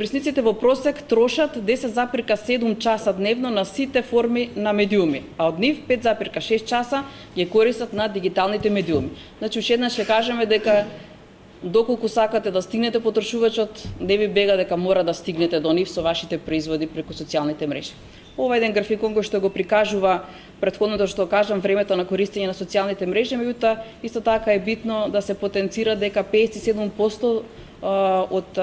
Корисниците во просек трошат 10,7 часа дневно на сите форми на медиуми, а од нив 5,6 часа ги користат на дигиталните медиуми. Значи, уште еднаш ќе кажеме дека доколку сакате да стигнете потрошувачот, не ви бега дека мора да стигнете до нив со вашите производи преку социјалните мрежи. Ова е еден графикон кој што го прикажува претходното што кажам, времето на користење на социјалните мрежи, меѓутоа исто така е битно да се потенцира дека 57% од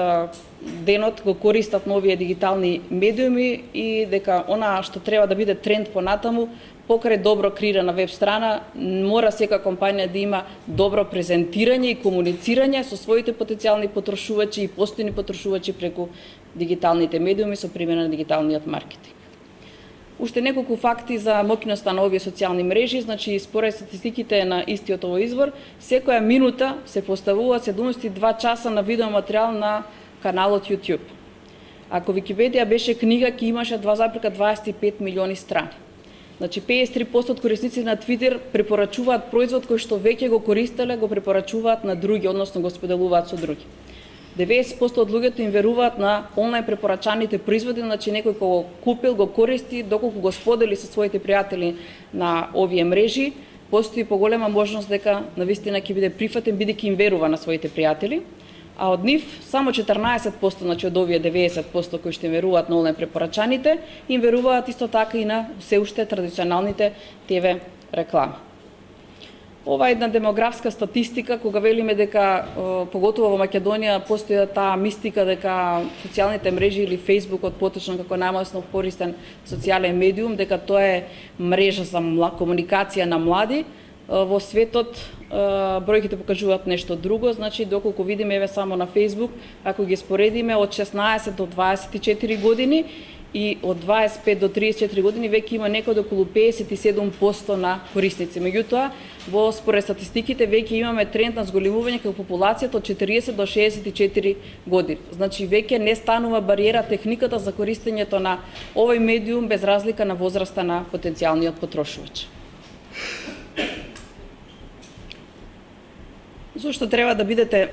денот го користат новите дигитални медиуми и дека она што треба да биде тренд понатаму, покрај добро креирана веб страна, мора сека компанија да има добро презентирање и комуницирање со своите потенцијални потрошувачи и постојни потрошувачи преку дигиталните медиуми со примера на дигиталниот маркетинг. Уште неколку факти за моќноста на овие социјални мрежи, значи според статистиките на истиот овој извор, секоја минута се поставува 72 часа на видео материјал на каналот YouTube. Ако Википедија беше книга, ќе имаше 2,25 милиони страни. Значи 53% од корисници на Twitter препорачуваат производ кој што веќе го користеле, го препорачуваат на други, односно го споделуваат со други. 90% од луѓето им веруваат на онлайн препорачаните производи, значи некој кој го купил, го користи, доколку го сподели со своите пријатели на овие мрежи, постои поголема можност дека навистина ќе биде прифатен бидејќи им верува на своите пријатели, а од нив само 14%, значи од овие 90% кои што им веруваат на онлайн препорачаните, им веруваат исто така и на се уште традиционалните ТВ реклами. Ова е една демографска статистика, кога велиме дека, поготово во Македонија, постои таа мистика дека социјалните мрежи или Фејсбукот, поточно како најмасно користен социјален медиум, дека тоа е мрежа за комуникација на млади. Во светот бројките покажуваат нешто друго, значи доколку видиме еве само на Фејсбук, ако ги споредиме од 16 до 24 години и од 25 до 34 години веќе има некаде околу 57% на корисници. Меѓутоа, во според статистиките веќе имаме тренд на зголемување како популацијата од 40 до 64 години. Значи веќе не станува бариера техниката за користењето на овој медиум без разлика на возраста на потенцијалниот потрошувач. Зошто треба да бидете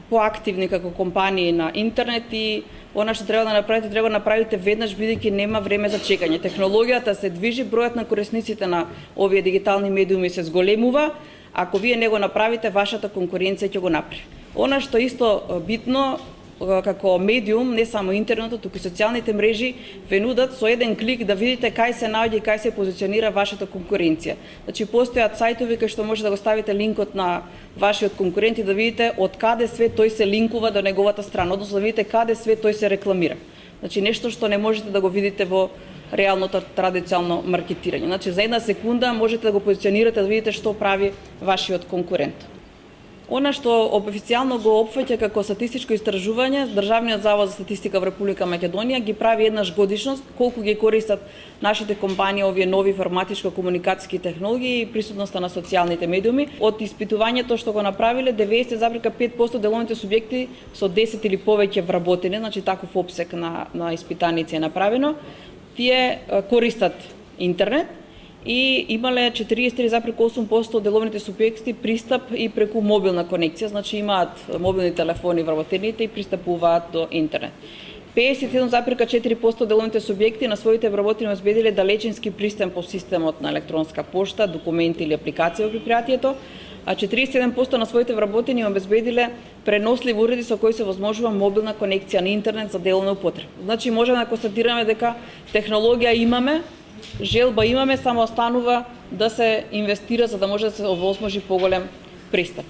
поактивни како компании на интернет и она што треба да направите веднаш бидејќи нема време за чекање. Технологијата се движи, бројот на корисниците на овие дигитални медиуми се зголемува. Ако вие не го направите, вашата конкуренција ќе го направи. Она што исто битно како медиум, не само интернетот, туку и социјалните мрежи ве нудат со еден клик да видите кај се наоѓа и кај се позиционира вашата конкуренција. Значи постојат сајтови кај што може да го ставите линкот на вашиот конкурент и да видите од каде све тој се линкува до неговата страна, односно да видите каде све тој се рекламира. Значи нешто што не можете да го видите во реалното традиционално маркетирање. Значи за една секунда можете да го позиционирате да видите што прави вашиот конкурент. Она што официјално го опфаќа како статистичко истражување, Државниот завод за статистика во Република Македонија ги прави еднаш годишност колку ги користат нашите компании овие нови информатичко-комуникацијски технологии и присутноста на социјалните медиуми. Од испитувањето што го направиле, 90,5% деловните субјекти со 10 или повеќе вработени, значи таков опсек на испитаници е направено, тие користат интернет и имале 43,8% од деловните субјекти пристап и преку мобилна конекција, значи имаат мобилни телефони вработените и пристапуваат до интернет. 57,4% деловните субјекти на своите вработени обезбедиле далечински пристап по системот на електронска пошта, документи или апликација во предпријатието, а 47% на своите вработени обезбедиле преносливи уреди со кои се возможува мобилна конекција на интернет за деловна употреба. Значи можеме да констатираме дека технологија имаме, желба имаме, само останува да се инвестира за да може да се овозможи поголем пристап.